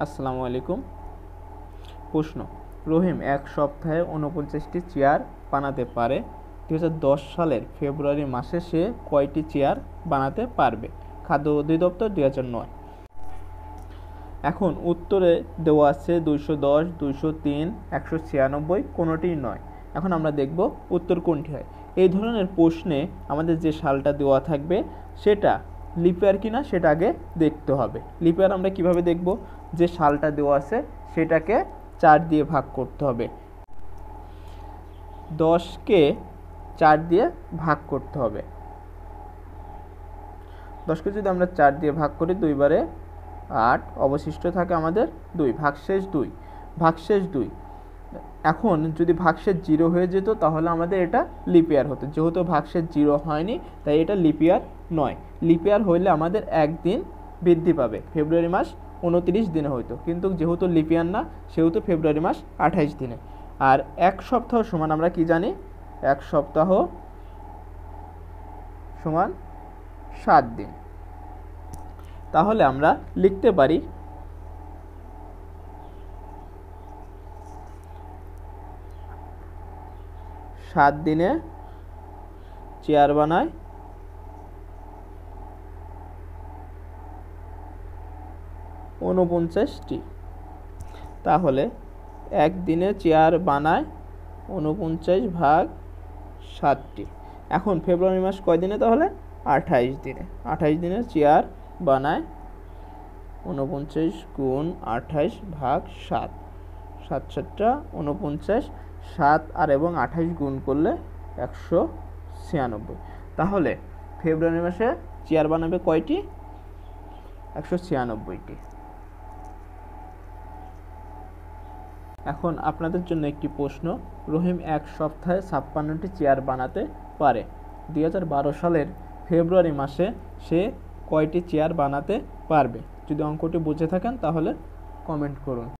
আসসালামু আলাইকুম। প্রশ্ন, রহিম এক সপ্তাহে 49টি চেয়ার বানাতে পারে। 2010 সালের ফেব্রুয়ারি মাসে সে কয়টি চেয়ার বানাতে পারবে? খাদ্য অধিদপ্তর 2009। এখন উত্তরে দেওয়া আছে 210, 203, 196, কোনোটিই নয়। এখন আমরা দেখব উত্তর কোনটি হয়। এই ধরনের প্রশ্নে আমাদের যে সালটা দেওয়া থাকবে সেটা লিপিয়ার কিনা সেটা আগে দেখতে হবে। লিপিয়ার আমরা কিভাবে দেখব? যে সালটা দেওয়া আছে সেটাকে 4 দিয়ে ভাগ করতে হবে। 10কে 4 দিয়ে ভাগ করতে হবে। 10কে যদি আমরা 4 দিয়ে ভাগ করি, 2 বারে 8, অবশিষ্ট থাকে আমাদের 2, ভাগশেষ 2, ভাগশেষ 2। এখন যদি ভাগশেষ 0 হয়ে যেত তাহলে আমাদের এটা লিপিয়ার হতো। যেহেতু ভাগশেষ 0 হয়নি তাই এটা লিপিয়ার নয়। লিপিয়ার হইলে আমাদের একদিন বৃদ্ধি পাবে। ফেব্রুয়ারি মাস 29 দিনে হইতো, কিন্তু যেহেতু লিপিয়ার না সেহেতু ফেব্রুয়ারি মাস 28 দিনে। আর এক সপ্তাহ সমান আমরা কি জানি? এক সপ্তাহ সমান 7 দিন। তাহলে আমরা লিখতে পারি 7 দিনে চেয়ার বানায় 49টি। তাহলে একদিনে চেয়ার বানায় 49 ভাগ 7টি। এখন ফেব্রুয়ারি মাস কয় দিনে? তাহলে 28 দিনে। 28 দিনে চেয়ার বানায় 49 গুণ 28 ভাগ 7, 7 7টা 49, 7 আর এবং 28 গুণ করলে 196। তাহলে ফেব্রুয়ারি মাসে চেয়ার বানাবে কয়টি? 196টি। এখন আপনাদের জন্য একটি প্রশ্ন, রহিম এক সপ্তাহে 56টি চেয়ার বানাতে পারে। 2012 সালের ফেব্রুয়ারি মাসে সে কয়টি চেয়ার বানাতে পারবে? যদি অঙ্কটি বুঝে থাকেন তাহলে কমেন্ট করুন।